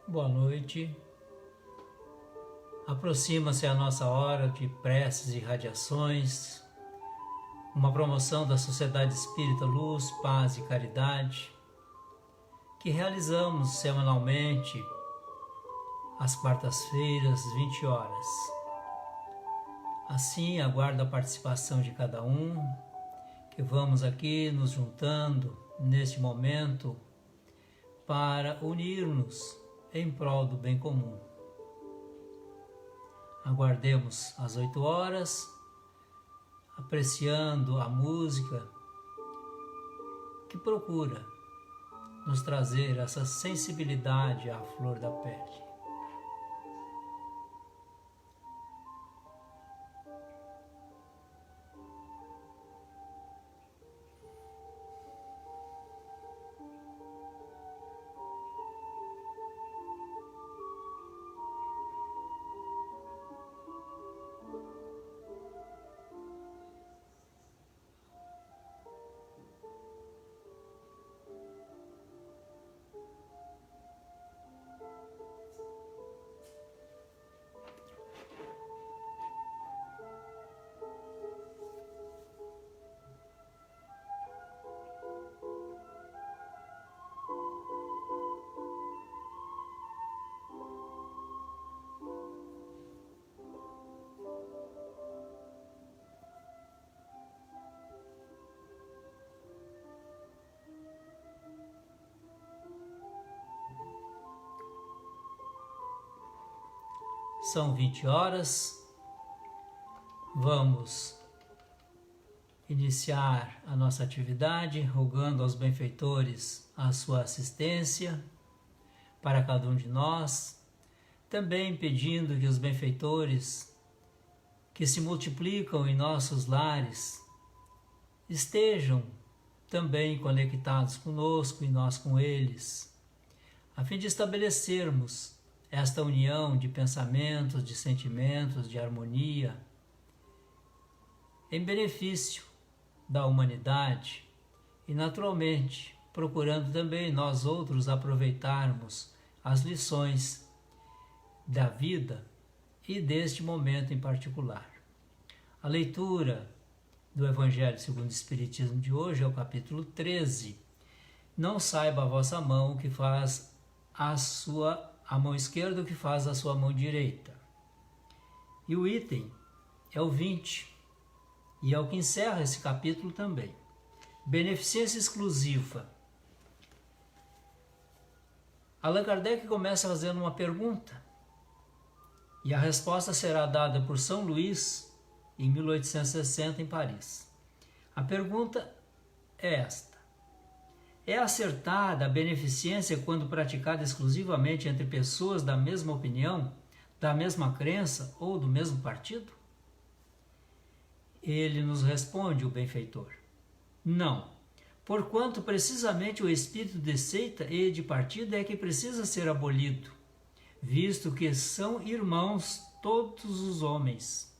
Boa noite. Aproxima-se a nossa hora de preces e radiações, uma promoção da Sociedade Espírita Luz, Paz e Caridade, que realizamos semanalmente às quartas-feiras, 20 horas. Assim, aguardo a participação de cada um, que vamos aqui nos juntando neste momento para unir-nos em prol do bem comum. Aguardemos às 8 horas, apreciando a música que procura nos trazer essa sensibilidade à flor da pele. São 20 horas, vamos iniciar a nossa atividade rogando aos benfeitores a sua assistência para cada um de nós, também pedindo que os benfeitores que se multiplicam em nossos lares estejam também conectados conosco e nós com eles, a fim de estabelecermos esta união de pensamentos, de sentimentos, de harmonia, em benefício da humanidade e, naturalmente, procurando também nós outros aproveitarmos as lições da vida e deste momento em particular. A leitura do Evangelho segundo o Espiritismo de hoje é o capítulo 13. Não saiba a vossa mão o que faz a mão esquerda o que faz a sua mão direita. E o item é o 20, e é o que encerra esse capítulo também. Beneficência exclusiva. Allan Kardec começa fazendo uma pergunta, e a resposta será dada por São Luís em 1860 em Paris. A pergunta é esta: é acertada a beneficência quando praticada exclusivamente entre pessoas da mesma opinião, da mesma crença ou do mesmo partido? Ele nos responde, o benfeitor: não, porquanto precisamente o espírito de seita e de partido é que precisa ser abolido, visto que são irmãos todos os homens.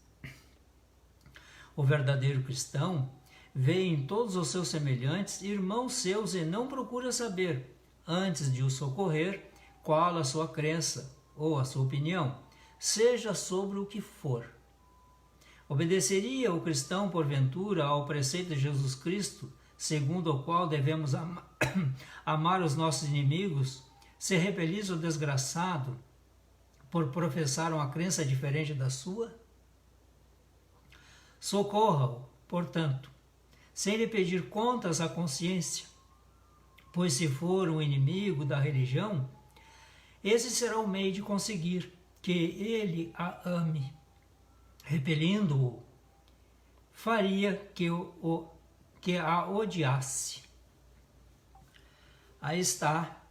O verdadeiro cristão vê em todos os seus semelhantes irmãos seus e não procura saber, antes de os socorrer, qual a sua crença ou a sua opinião, seja sobre o que for. Obedeceria o cristão, porventura, ao preceito de Jesus Cristo, segundo o qual devemos amar os nossos inimigos, se repelis o desgraçado por professar uma crença diferente da sua? Socorra-o, portanto, sem lhe pedir contas à consciência, pois se for um inimigo da religião, esse será o meio de conseguir que ele a ame. Repelindo-o, faria que a odiasse. Aí está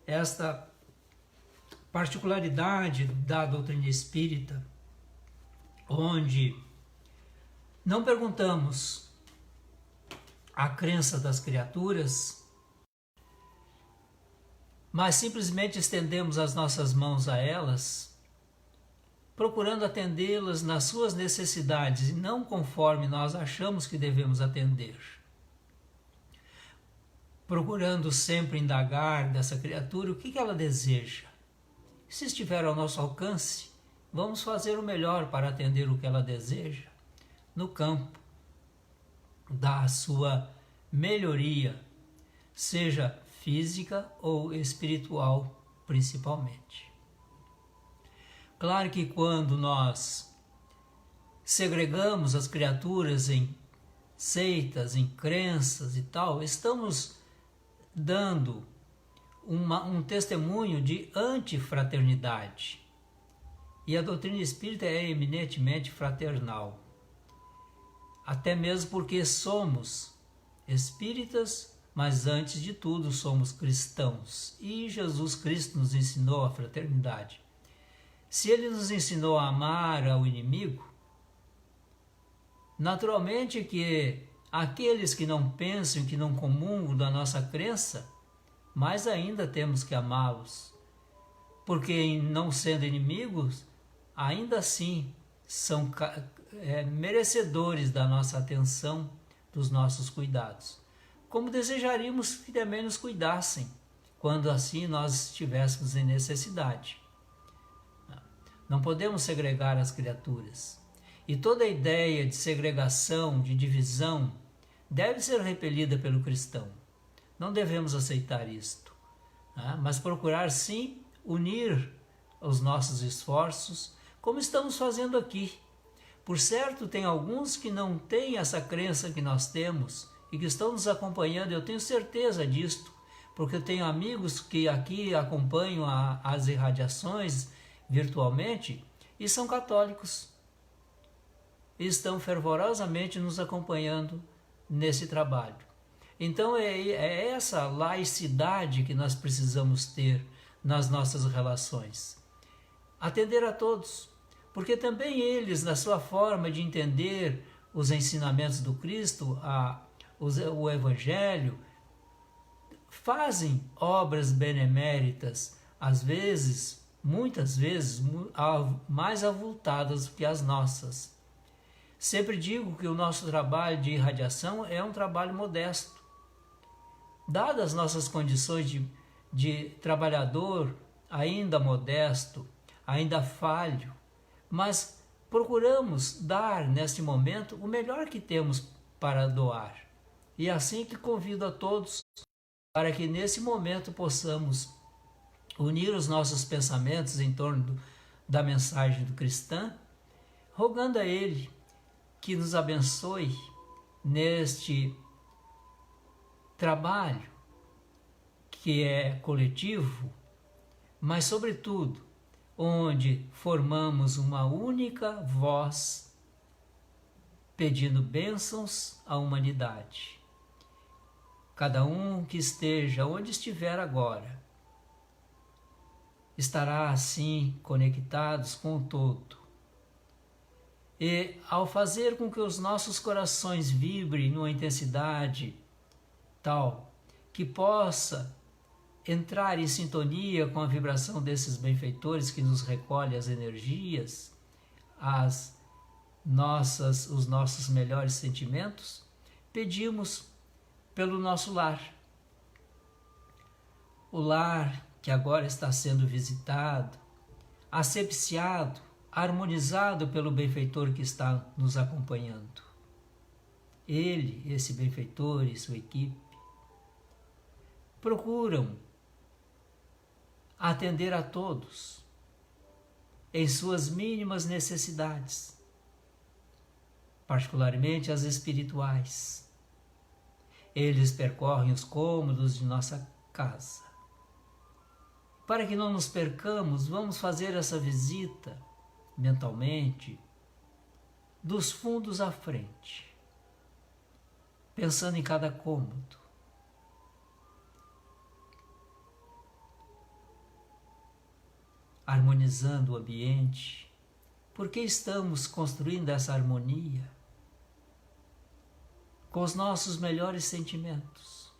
esta particularidade da doutrina espírita, onde não perguntamos a crença das criaturas, mas simplesmente estendemos as nossas mãos a elas, procurando atendê-las nas suas necessidades e não conforme nós achamos que devemos atender. Procurando sempre indagar dessa criatura o que ela deseja, Se estiver ao nosso alcance, vamos fazer o melhor para atender o que ela deseja no campo da sua melhoria, seja física ou espiritual, principalmente. Claro que quando nós segregamos as criaturas em seitas, em crenças e tal, estamos dando um testemunho de antifraternidade. E a doutrina espírita é eminentemente fraternal. Até mesmo porque somos espíritas, mas antes de tudo somos cristãos. E Jesus Cristo nos ensinou a fraternidade. Se ele nos ensinou a amar ao inimigo, naturalmente que aqueles que não pensam, que não comungam da nossa crença, mais ainda temos que amá-los. Porque em não sendo inimigos, ainda assim são merecedores da nossa atenção, dos nossos cuidados. Como desejaríamos que também nos cuidassem, quando assim nós estivéssemos em necessidade. Não podemos segregar as criaturas. E toda ideia de segregação, de divisão, deve ser repelida pelo cristão. Não devemos aceitar isto, mas procurar sim unir os nossos esforços, como estamos fazendo aqui. Por certo, tem alguns que não têm essa crença que nós temos e que estão nos acompanhando, eu tenho certeza disto, porque eu tenho amigos que aqui acompanham as irradiações virtualmente e são católicos e estão fervorosamente nos acompanhando nesse trabalho. Então é essa laicidade que nós precisamos ter nas nossas relações. Atender a todos, porque também eles, na sua forma de entender os ensinamentos do Cristo, o Evangelho, fazem obras beneméritas, às vezes, muitas vezes, mais avultadas do que as nossas. Sempre digo que o nosso trabalho de irradiação é um trabalho modesto. Dadas as nossas condições de trabalhador ainda modesto, ainda falho, mas procuramos dar neste momento o melhor que temos para doar. E assim que convido a todos para que nesse momento possamos unir os nossos pensamentos em torno da mensagem do cristão, rogando a Ele que nos abençoe neste trabalho que é coletivo, mas sobretudo onde formamos uma única voz pedindo bênçãos à humanidade. Cada um que esteja onde estiver agora estará assim conectados com o todo. E ao fazer com que os nossos corações vibrem numa intensidade tal que possa entrar em sintonia com a vibração desses benfeitores que nos recolhem as energias, os nossos melhores sentimentos, pedimos pelo nosso lar. O lar que agora está sendo visitado, asepsiado, harmonizado pelo benfeitor que está nos acompanhando. Ele, esse benfeitor e sua equipe, procuram atender a todos em suas mínimas necessidades, particularmente as espirituais. Eles percorrem os cômodos de nossa casa. Para que não nos percamos, vamos fazer essa visita mentalmente dos fundos à frente, pensando em cada cômodo. Harmonizando o ambiente, porque estamos construindo essa harmonia com os nossos melhores sentimentos,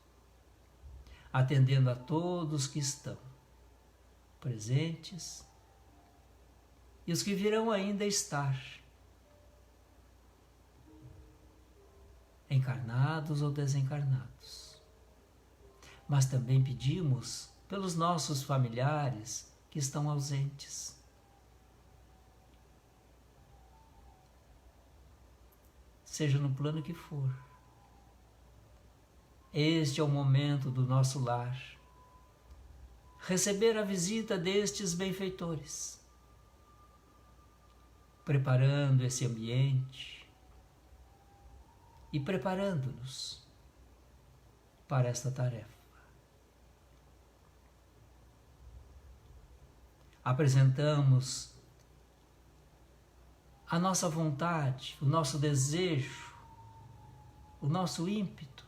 atendendo a todos que estão presentes e os que virão ainda estar, encarnados ou desencarnados. Mas também pedimos pelos nossos familiares que que estão ausentes. Seja no plano que for. Este é o momento do nosso lar. Receber a visita destes benfeitores, preparando esse ambiente e preparando-nos para esta tarefa. Apresentamos a nossa vontade, o nosso desejo, o nosso ímpeto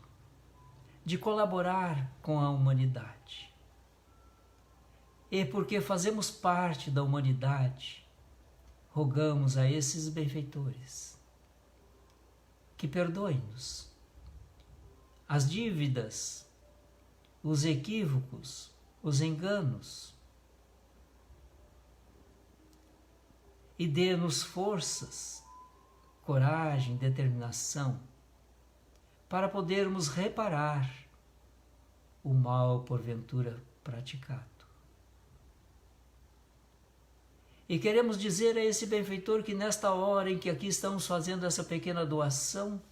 de colaborar com a humanidade. E porque fazemos parte da humanidade, rogamos a esses benfeitores que perdoem-nos as dívidas, os equívocos, os enganos, e dê-nos forças, coragem, determinação para podermos reparar o mal porventura praticado. E queremos dizer a esse benfeitor que nesta hora em que aqui estamos fazendo essa pequena doação,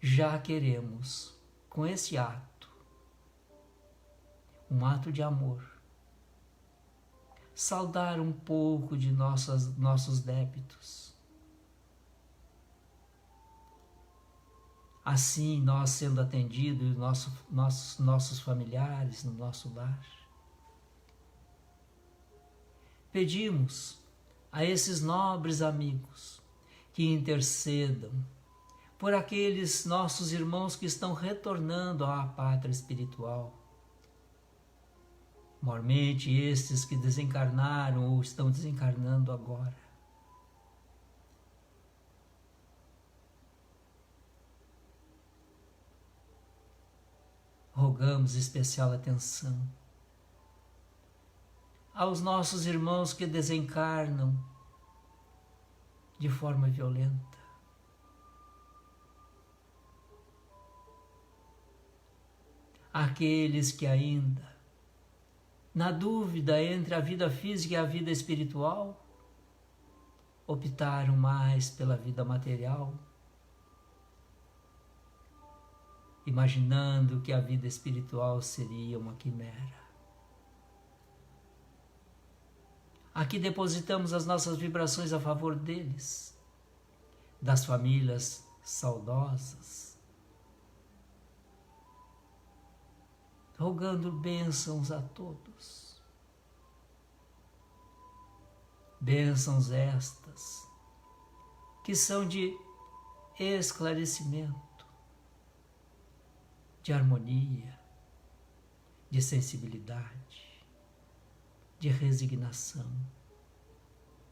já queremos, com esse ato, um ato de amor, saldar um pouco de nossos débitos. Assim, nós sendo atendidos, nossos familiares no nosso lar, pedimos a esses nobres amigos que intercedam por aqueles nossos irmãos que estão retornando à pátria espiritual. Mormente estes que desencarnaram ou estão desencarnando agora. Rogamos especial atenção aos nossos irmãos que desencarnam de forma violenta. Aqueles que ainda, na dúvida entre a vida física e a vida espiritual, optaram mais pela vida material, imaginando que a vida espiritual seria uma quimera. Aqui depositamos as nossas vibrações a favor deles, das famílias saudosas, rogando bênçãos a todos. Bênçãos estas que são de esclarecimento, de harmonia, de sensibilidade, de resignação,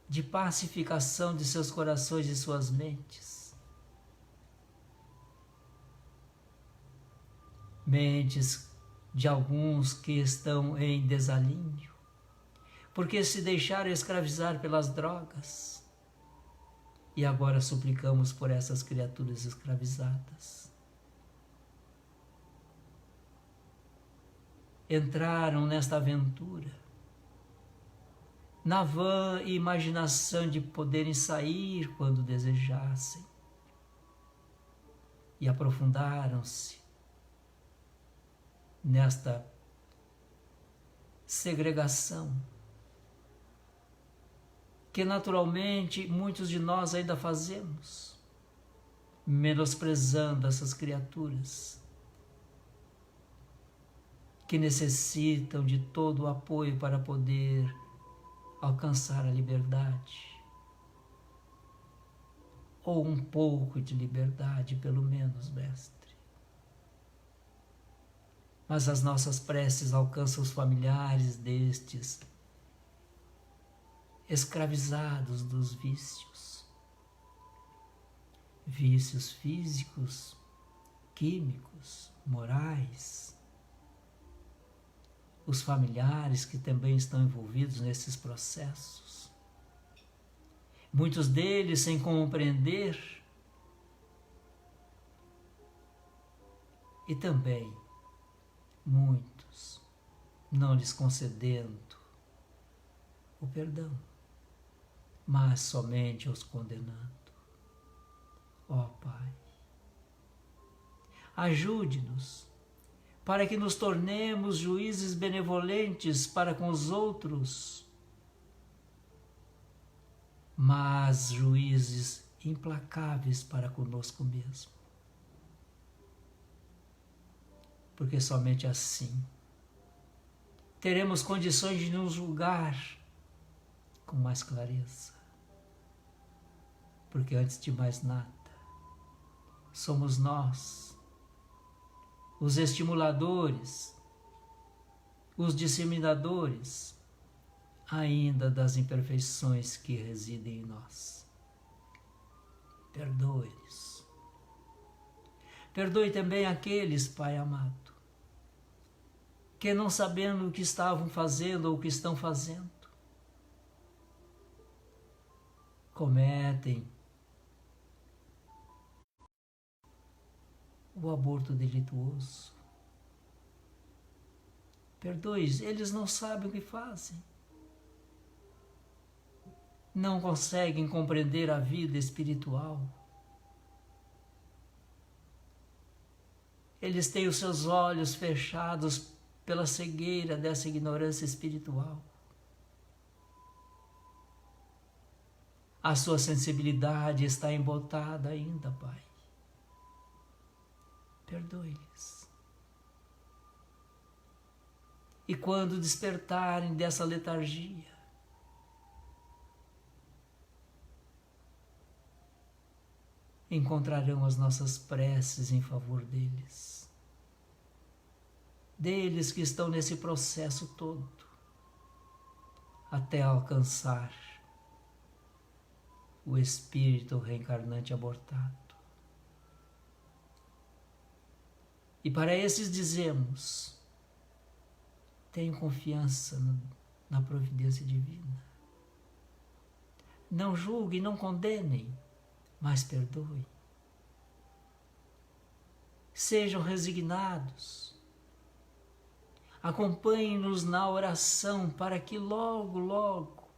de pacificação de seus corações e suas mentes. Mentes de alguns que estão em desalinho, porque se deixaram escravizar pelas drogas. E agora suplicamos por essas criaturas escravizadas. Entraram nesta aventura, na vã imaginação de poderem sair quando desejassem, e aprofundaram-se nesta segregação que naturalmente muitos de nós ainda fazemos, menosprezando essas criaturas que necessitam de todo o apoio para poder alcançar a liberdade, ou um pouco de liberdade, pelo menos, mestre. Mas as nossas preces alcançam os familiares destes, escravizados dos vícios. Vícios físicos, químicos, morais. Os familiares que também estão envolvidos nesses processos. Muitos deles sem compreender. E também muitos não lhes concedendo o perdão, mas somente os condenando. Ó Pai, ajude-nos para que nos tornemos juízes benevolentes para com os outros, mas juízes implacáveis para conosco mesmo. Porque somente assim teremos condições de nos julgar com mais clareza. Porque antes de mais nada, somos nós, os estimuladores, os disseminadores ainda das imperfeições que residem em nós. Perdoe-lhes. Perdoe também aqueles, Pai amado, que não sabendo o que estavam fazendo ou o que estão fazendo, cometem o aborto delituoso. Perdoe, eles não sabem o que fazem. Não conseguem compreender a vida espiritual. Eles têm os seus olhos fechados pela cegueira dessa ignorância espiritual. A sua sensibilidade está embotada ainda, Pai. Perdoe-lhes. E quando despertarem dessa letargia, encontrarão as nossas preces em favor deles. Deles que estão nesse processo todo, até alcançar o espírito reencarnante abortado. E para esses dizemos: tenham confiança na providência divina. Não julguem, não condenem, mas perdoem. Sejam resignados. Acompanhem-nos na oração para que logo, logo,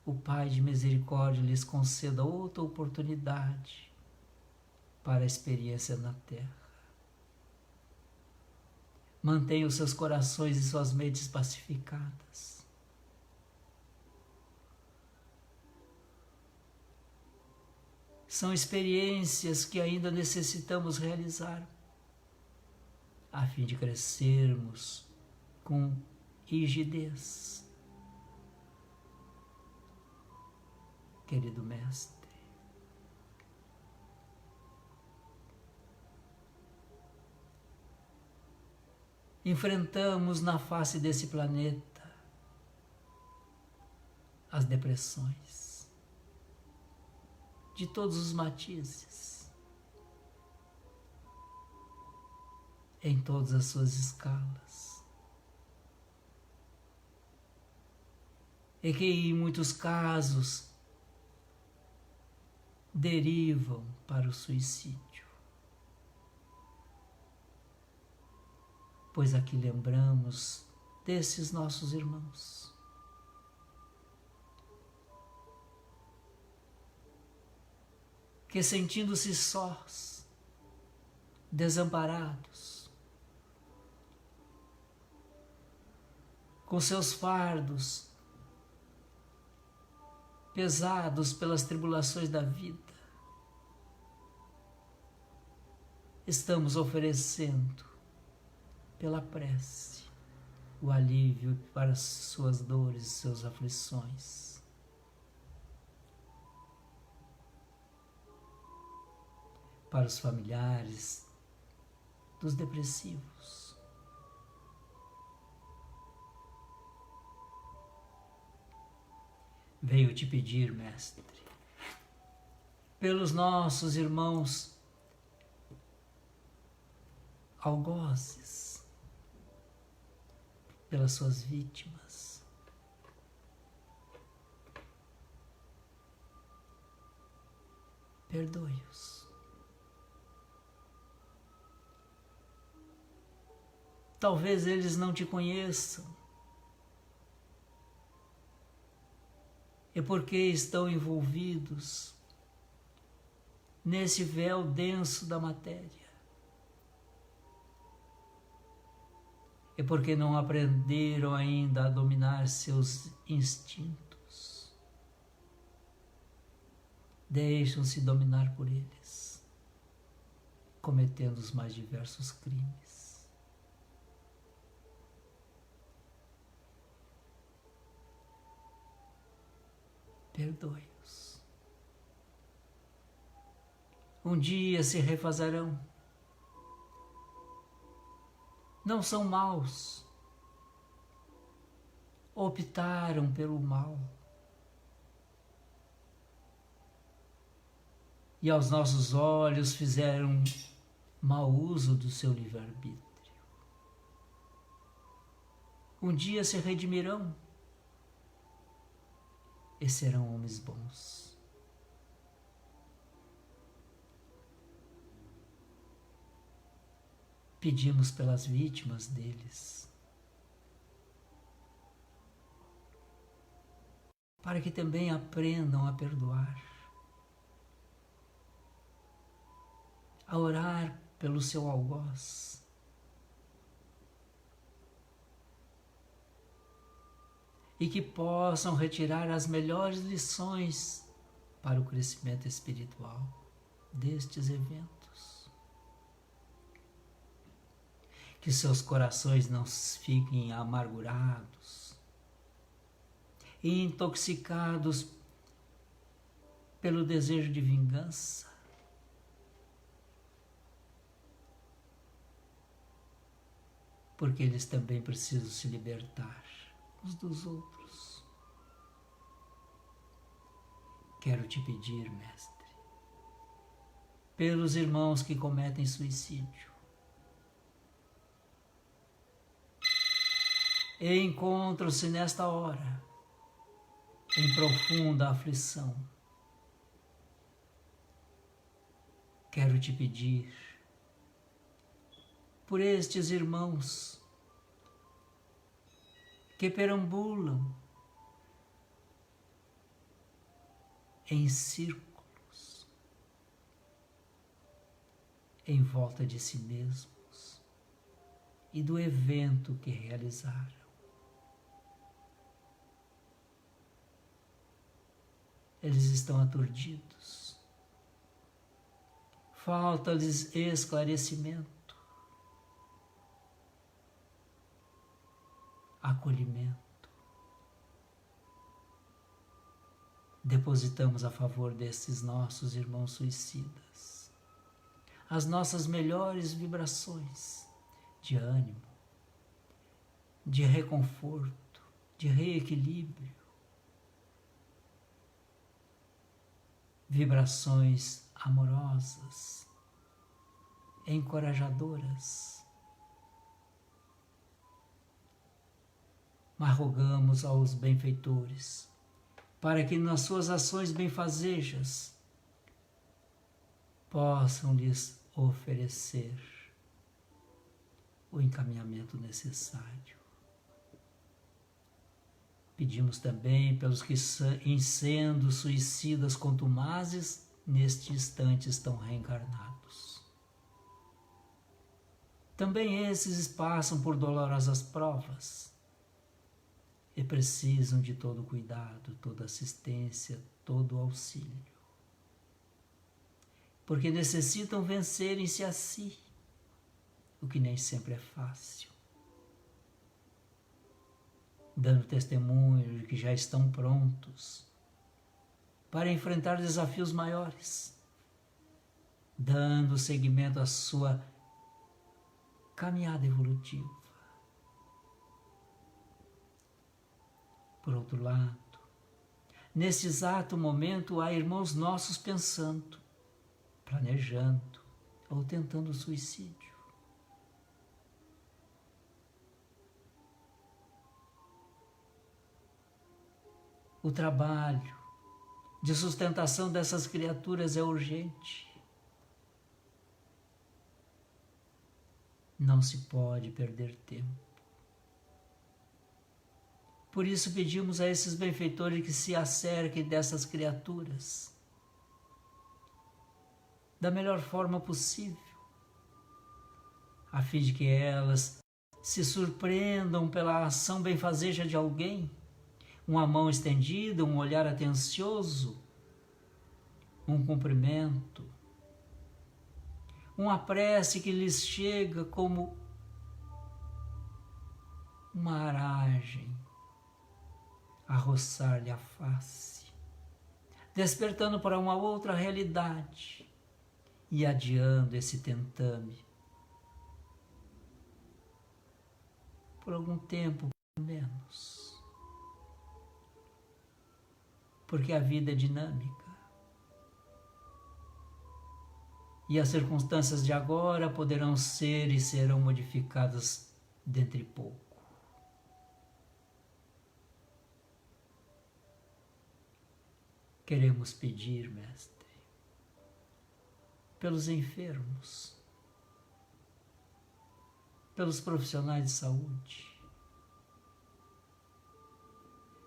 o Pai de misericórdia lhes conceda outra oportunidade para a experiência na terra. Mantenham os seus corações e suas mentes pacificadas. São experiências que ainda necessitamos realizar, a fim de crescermos com rigidez. Querido Mestre, enfrentamos na face desse planeta as depressões de todos os matizes, em todas as suas escalas, e que em muitos casos derivam para o suicídio. Pois aqui lembramos desses nossos irmãos, que sentindo-se sós, desamparados, com seus fardos pesados pelas tribulações da vida, estamos oferecendo pela prece o alívio para suas dores e suas aflições. Para os familiares dos depressivos. Venho te pedir, Mestre, pelos nossos irmãos algozes, pelas suas vítimas. Perdoe-os. Talvez eles não te conheçam, e porque estão envolvidos nesse véu denso da matéria, e porque não aprenderam ainda a dominar seus instintos, deixam-se dominar por eles, cometendo os mais diversos crimes. Perdoe-os. Um dia se refazerão. Não são maus. Optaram pelo mal. E aos nossos olhos fizeram mau uso do seu livre-arbítrio. Um dia se redimirão e serão homens bons. Pedimos pelas vítimas deles, para que também aprendam a perdoar, a orar pelo seu algoz, e que possam retirar as melhores lições para o crescimento espiritual destes eventos. Que seus corações não fiquem amargurados e intoxicados pelo desejo de vingança, porque eles também precisam se libertar uns dos outros. Quero te pedir, Mestre, pelos irmãos que cometem suicídio e encontram-se nesta hora em profunda aflição, quero te pedir por estes irmãos que perambulam em círculos em volta de si mesmos e do evento que realizaram. Eles estão aturdidos, falta-lhes esclarecimento, acolhimento. Depositamos a favor desses nossos irmãos suicidas as nossas melhores vibrações de ânimo, de reconforto, de reequilíbrio, vibrações amorosas, encorajadoras. Mas rogamos aos benfeitores para que nas suas ações benfazejas possam lhes oferecer o encaminhamento necessário. Pedimos também pelos que, em sendo suicidas contumazes, neste instante estão reencarnados. Também esses passam por dolorosas provas e precisam de todo cuidado, toda assistência, todo auxílio, porque necessitam vencerem-se a si, o que nem sempre é fácil, dando testemunho de que já estão prontos para enfrentar desafios maiores, dando seguimento à sua caminhada evolutiva. Por outro lado, nesse exato momento há irmãos nossos pensando, planejando ou tentando suicídio. O trabalho de sustentação dessas criaturas é urgente. Não se pode perder tempo. Por isso pedimos a esses benfeitores que se acerquem dessas criaturas da melhor forma possível, a fim de que elas se surpreendam pela ação benfazeja de alguém, uma mão estendida, um olhar atencioso, um cumprimento, uma prece que lhes chega como uma aragem a roçar-lhe a face, despertando para uma outra realidade e adiando esse tentame por algum tempo, pelo menos, porque a vida é dinâmica e as circunstâncias de agora poderão ser e serão modificadas dentro de pouco. Queremos pedir, Mestre, pelos enfermos, pelos profissionais de saúde,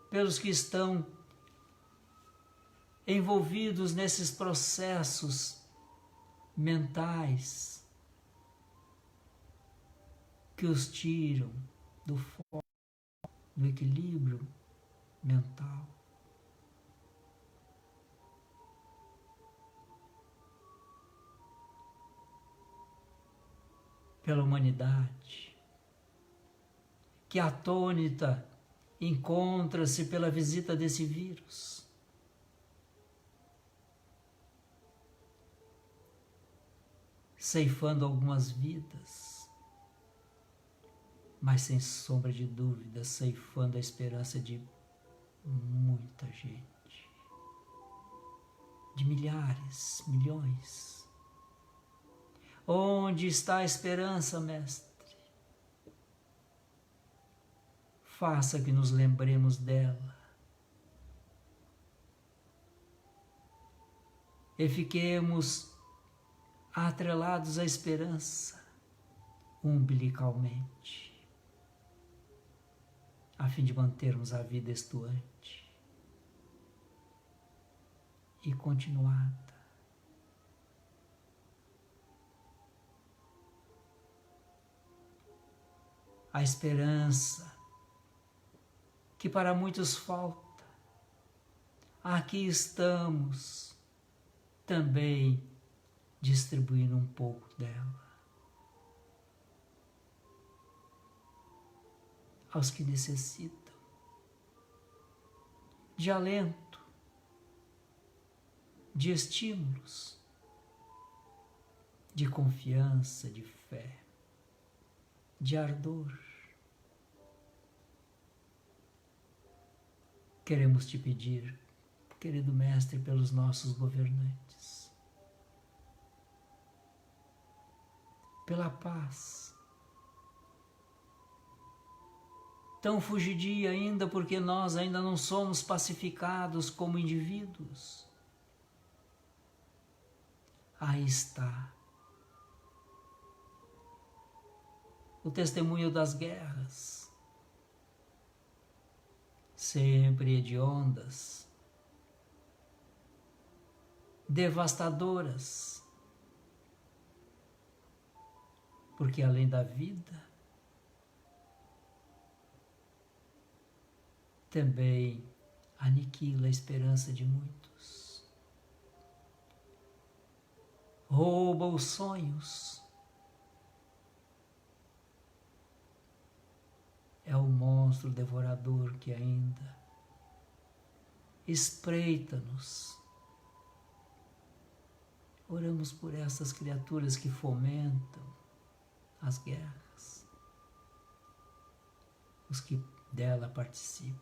pelos que estão envolvidos nesses processos mentais que os tiram do foco, do equilíbrio mental. Pela humanidade, que atônita encontra-se pela visita desse vírus. Ceifando algumas vidas, mas sem sombra de dúvida, ceifando a esperança de muita gente, de milhares, milhões. Onde está a esperança, Mestre? Faça que nos lembremos dela e fiquemos atrelados à esperança umbilicalmente, a fim de mantermos a vida estuante e continuada. A esperança que para muitos falta, aqui estamos também distribuindo um pouco dela aos que necessitam de alento, de estímulos, de confiança, de fé, de ardor. Queremos te pedir, querido Mestre, pelos nossos governantes, pela paz, tão fugidia ainda porque nós ainda não somos pacificados como indivíduos. Aí está o testemunho das guerras, sempre hediondas, devastadoras, porque além da vida, também aniquila a esperança de muitos, rouba os sonhos. É o monstro devorador que ainda espreita-nos. Oramos por essas criaturas que fomentam as guerras, os que dela participam.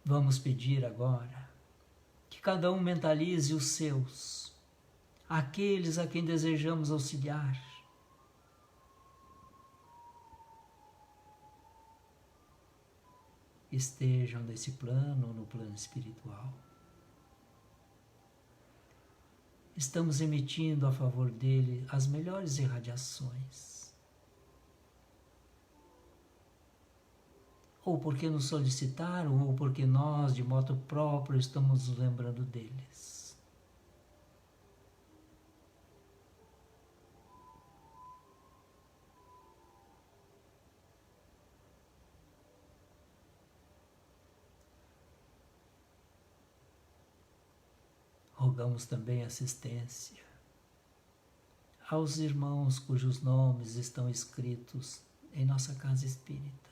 Vamos pedir agora que cada um mentalize os seus, aqueles a quem desejamos auxiliar. Estejam nesse plano ou no plano espiritual. estamos emitindo a favor dele as melhores irradiações. Ou porque nos solicitaram, ou porque nós, de modo próprio, estamos nos lembrando deles. Rogamos também assistência aos irmãos cujos nomes estão escritos em nossa casa espírita.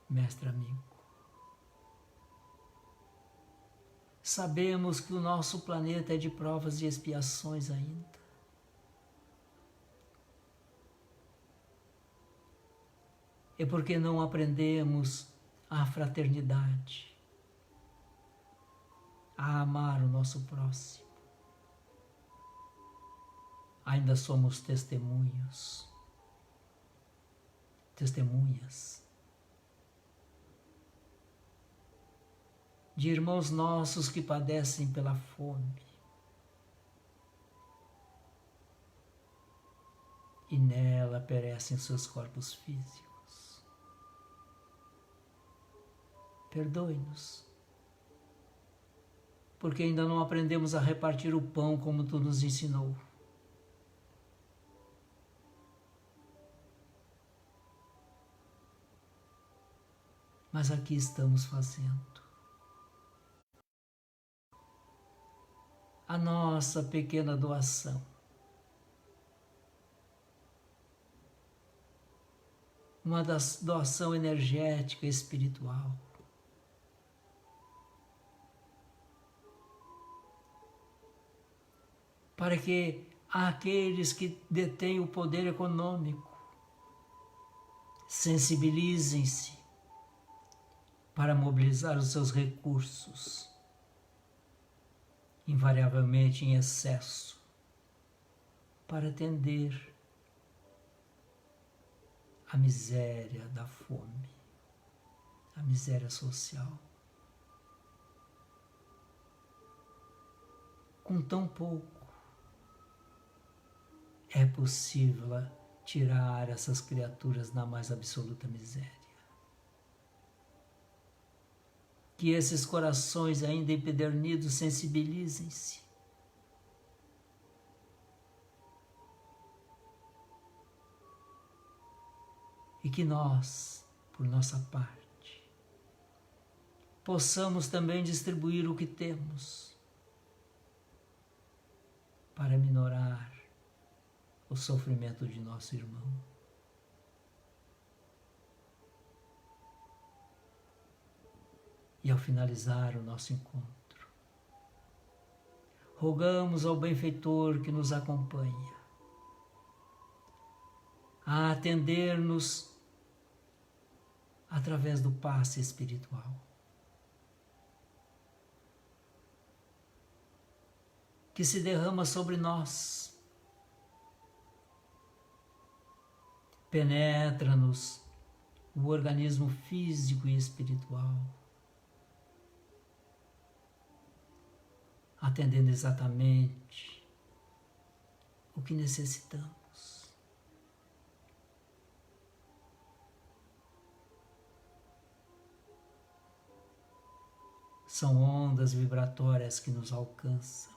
Mestre amigo, sabemos que o nosso planeta é de provas e expiações ainda. É porque não aprendemos a fraternidade, a amar o nosso próximo. Ainda somos testemunhas de irmãos nossos que padecem pela fome. E nela perecem seus corpos físicos. Perdoe-nos, porque ainda não aprendemos a repartir o pão como tu nos ensinou. Mas aqui estamos fazendo a nossa pequena doação. Uma doação energética e espiritual. Para que aqueles que detêm o poder econômico sensibilizem-se para mobilizar os seus recursos, invariavelmente em excesso, para atender a miséria da fome, a miséria social. Com tão pouco, é possível tirar essas criaturas da mais absoluta miséria. Que esses corações ainda empedernidos sensibilizem-se. E que nós, por nossa parte, possamos também distribuir o que temos para minorar o sofrimento de nosso irmão. E ao finalizar o nosso encontro, rogamos ao benfeitor que nos acompanha a atender-nos através do passe espiritual. Que se derrama sobre nós, penetra-nos o organismo físico e espiritual, atendendo exatamente o que necessitamos. São ondas vibratórias que nos alcançam.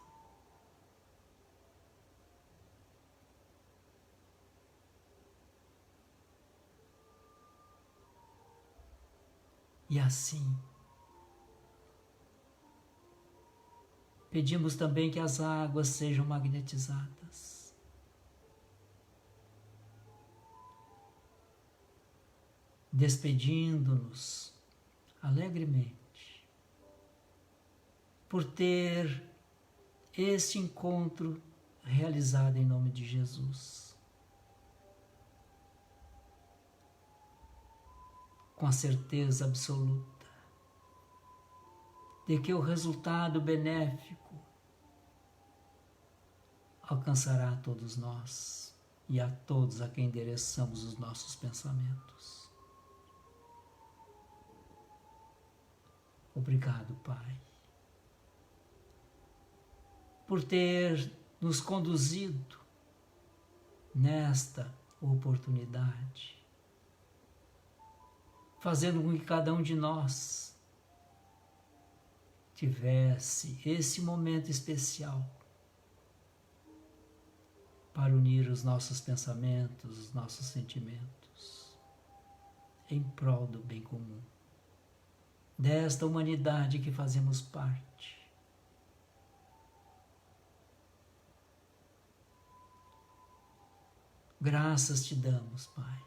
E assim, pedimos também que as águas sejam magnetizadas. Despedindo-nos alegremente por ter este encontro realizado em nome de Jesus. Com a certeza absoluta de que o resultado benéfico alcançará a todos nós e a todos a quem endereçamos os nossos pensamentos. Obrigado, Pai, por ter nos conduzido nesta oportunidade, fazendo com que cada um de nós tivesse esse momento especial para unir os nossos pensamentos, os nossos sentimentos, em prol do bem comum, desta humanidade que fazemos parte. Graças te damos, Pai.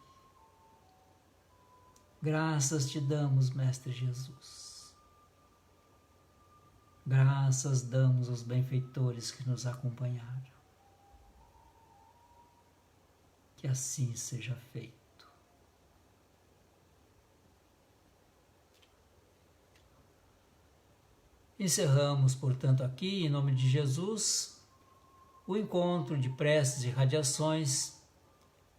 Graças te damos, Mestre Jesus. Graças damos aos benfeitores que nos acompanharam. Que assim seja feito. Encerramos, portanto, aqui, em nome de Jesus, o encontro de preces e radiações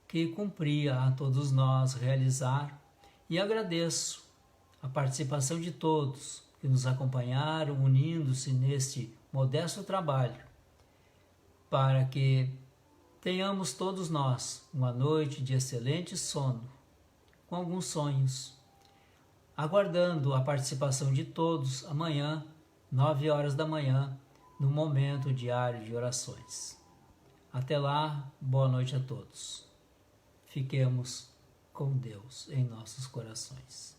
que cumpria a todos nós realizar, e agradeço a participação de todos que nos acompanharam, unindo-se neste modesto trabalho, para que tenhamos todos nós uma noite de excelente sono, com alguns sonhos, aguardando a participação de todos amanhã, 9 horas da manhã, no momento diário de orações. Até lá, boa noite a todos. Fiquemos com Deus em nossos corações.